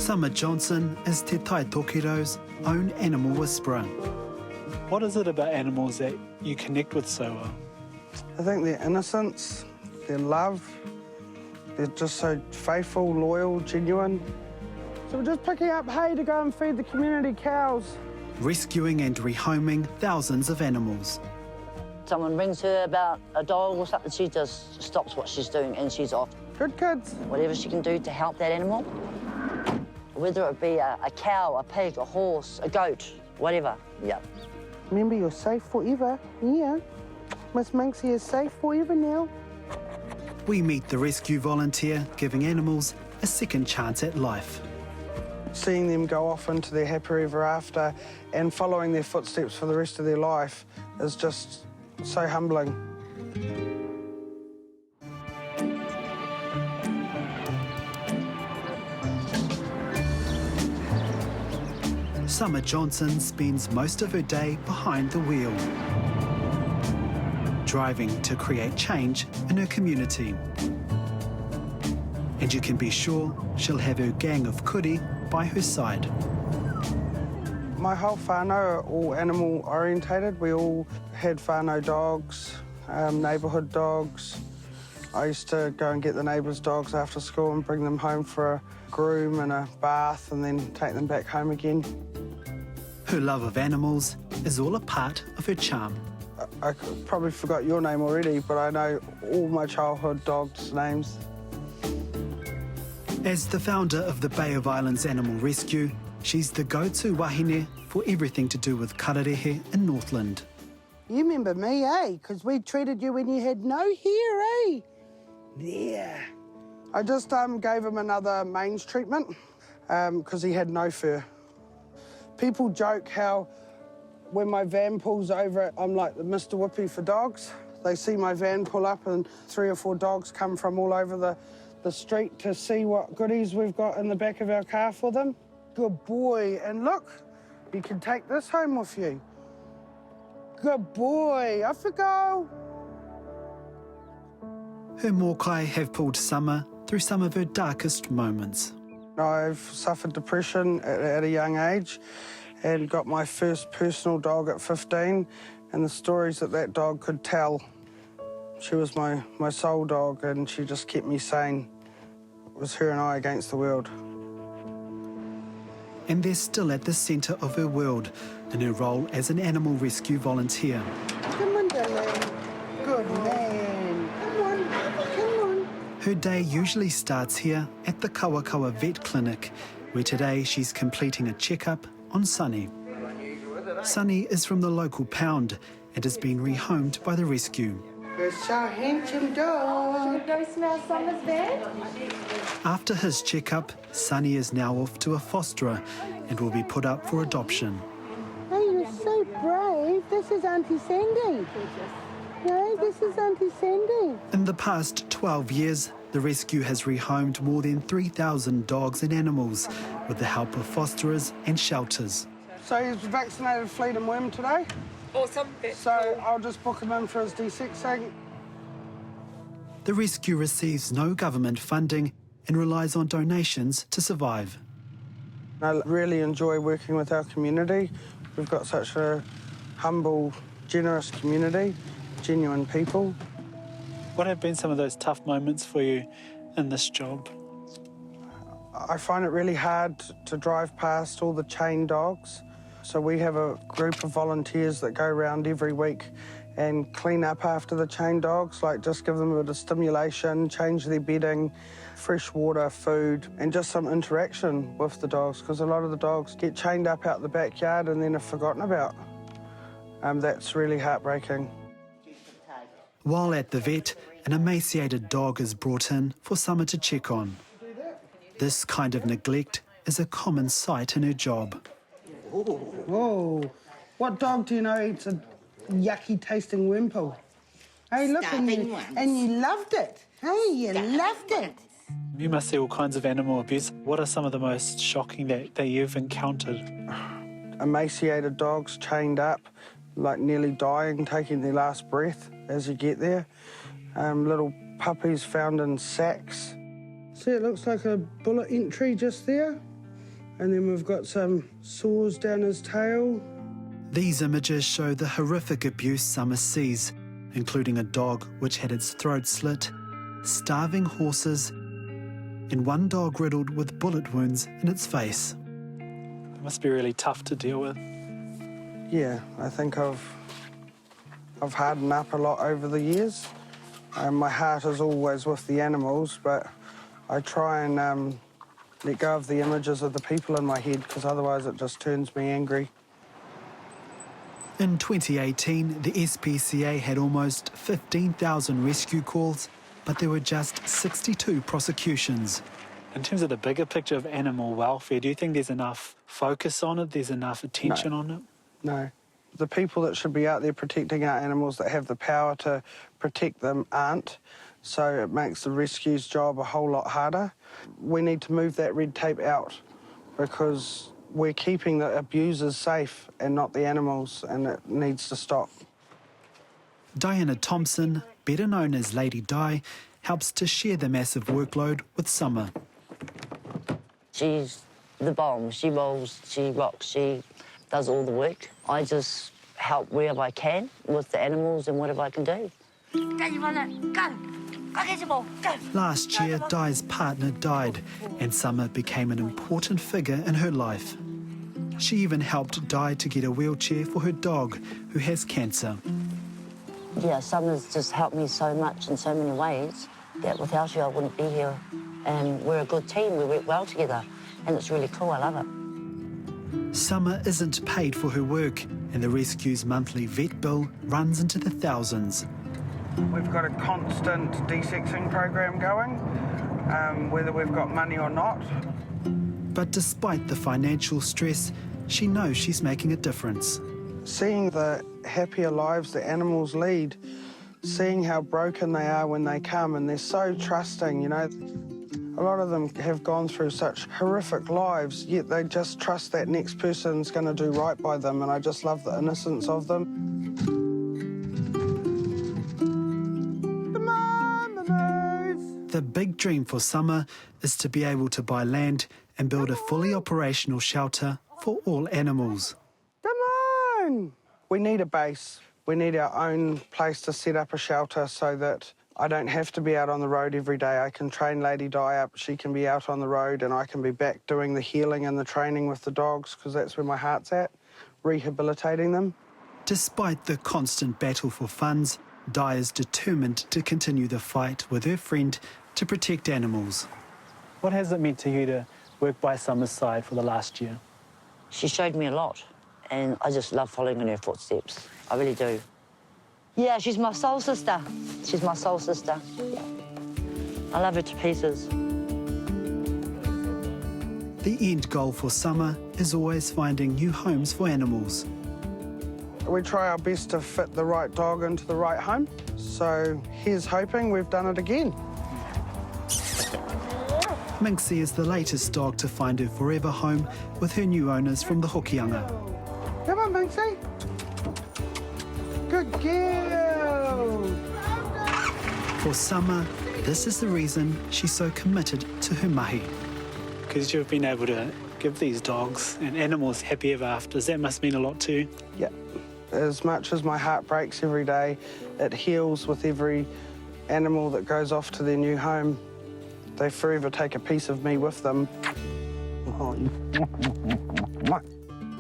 Summer Johnson is Te Tai Tokerau's own animal whisperer. What is it about animals that you connect with so well? I think their innocence, their love, they're just so faithful, loyal, genuine. So we're just picking up hay to go and feed the community cows. Rescuing and rehoming thousands of animals. Someone rings her about a dog or something, she just stops what she's doing and she's off. Good kids. Whatever she can do to help that animal, whether it be a cow, a pig, a horse, a goat, whatever, yeah. Remember, you're safe forever. Yeah. Miss Minxie is safe forever now. We meet the rescue volunteer giving animals a second chance at life. Seeing them go off into their happy ever after and following their footsteps for the rest of their life is just so humbling. Summer Johnson spends most of her day behind the wheel, driving to create change in her community. And you can be sure she'll have her gang of kuri by her side. My whole whānau are all animal orientated. We all had whānau dogs, neighbourhood dogs. I used to go and get the neighbours' dogs after school and bring them home for a groom and a bath and then take them back home again. Her love of animals is all a part of her charm. I probably forgot your name already, but I know all my childhood dogs' names. As the founder of the Bay of Islands Animal Rescue, she's the go-to wāhine for everything to do with kararehe in Northland. You remember me, eh? Because we treated you when you had no hair, eh? Yeah. I just gave him another mange treatment because he had no fur. People joke how when my van pulls over, I'm like the Mr. Whippy for dogs. They see my van pull up and 3 or 4 dogs come from all over the street to see what goodies we've got in the back of our car for them. Good boy. And look, you can take this home with you. Good boy. Off you go. Her mokai have pulled Summer through some of her darkest moments. I've suffered depression at a young age and got my first personal dog at 15, and the stories that dog could tell. She was my soul dog, and she just kept me sane. It was her and I against the world. And they're still at the centre of her world in her role as an animal rescue volunteer. Come on, darling. Good man. Come on, come on. Her day usually starts here at the Kawakawa vet clinic, where today she's completing a checkup on Sunny. Sunny is from the local pound and has been rehomed by the rescue. You're so handsome, dog. Should we go smell Summer's bed? After his checkup, Sunny is now off to a fosterer and will be put up for adoption. Oh, you're so brave. This is Auntie Sandy. No, this is Auntie Sandy. In the past 12 years, the rescue has rehomed more than 3,000 dogs and animals with the help of fosterers and shelters. So he's vaccinated flea and worm today. Awesome. So I'll just book him in for his desexing. The rescue receives no government funding and relies on donations to survive. I really enjoy working with our community. We've got such a humble, generous community, genuine people. What have been some of those tough moments for you in this job? I find it really hard to drive past all the chained dogs. So we have a group of volunteers that go around every week and clean up after the chained dogs, like just give them a bit of stimulation, change their bedding, fresh water, food, and just some interaction with the dogs, because a lot of the dogs get chained up out the backyard and then are forgotten about. That's really heartbreaking. While at the vet, an emaciated dog is brought in for Summer to check on. This kind of neglect is a common sight in her job. Whoa. What dog do you know eats a yucky tasting worm poo? Hey, look, and you loved it. Hey, you loved it. You must see all kinds of animal abuse. What are some of the most shocking that you've encountered? Emaciated dogs chained up, like nearly dying, taking their last breath as you get there. Little puppies found in sacks. See, it looks like a bullet entry just there. And then we've got some sores down his tail. These images show the horrific abuse Summer sees, including a dog which had its throat slit, starving horses, and one dog riddled with bullet wounds in its face. It must be really tough to deal with. Yeah, I think I've hardened up a lot over the years. My heart is always with the animals, but I try and let go of the images of the people in my head, because otherwise it just turns me angry. In 2018, the SPCA had almost 15,000 rescue calls, but there were just 62 prosecutions. In terms of the bigger picture of animal welfare, do you think there's enough focus on it? There's enough attention on it? No. The people that should be out there protecting our animals, that have the power to protect them, aren't. So it makes the rescue's job a whole lot harder. We need to move that red tape out, because we're keeping the abusers safe and not the animals, and it needs to stop. Diana Thompson, better known as Lady Di, helps to share the massive workload with Summer. She's the bomb. She rolls, she rocks, she does all the work. I just help wherever I can with the animals and whatever I can do. Last year, Di's partner died, and Summer became an important figure in her life. She even helped Di to get a wheelchair for her dog, who has cancer. Yeah, Summer's just helped me so much in so many ways that without you I wouldn't be here. And we're a good team, we work well together, and it's really cool, I love it. Summer isn't paid for her work, and the rescue's monthly vet bill runs into the thousands. We've got a constant desexing program going, whether we've got money or not. But despite the financial stress, she knows she's making a difference. Seeing the happier lives the animals lead, seeing how broken they are when they come, and they're so trusting, you know. A lot of them have gone through such horrific lives, yet they just trust that next person's going to do right by them, and I just love the innocence of them. The big dream for Summer is to be able to buy land and build a fully operational shelter for all animals. Come on! We need a base. We need our own place to set up a shelter so that I don't have to be out on the road every day. I can train Lady Di up, she can be out on the road, and I can be back doing the healing and the training with the dogs, because that's where my heart's at, rehabilitating them. Despite the constant battle for funds, Di is determined to continue the fight with her friend to protect animals. What has it meant to you to work by Summer's side for the last year? She showed me a lot, and I just love following in her footsteps. I really do. Yeah, she's my soul sister. She's my soul sister. I love her to pieces. The end goal for Summer is always finding new homes for animals. We try our best to fit the right dog into the right home. So here's hoping we've done it again. Minxie is the latest dog to find her forever home with her new owners from the Hokianga. Come on, Minxie. Good girl. For Summer, this is the reason she's so committed to her mahi. Because you've been able to give these dogs and animals happy ever afters, that must mean a lot too. Yeah. As much as my heart breaks every day, it heals with every animal that goes off to their new home. They forever take a piece of me with them. Oh.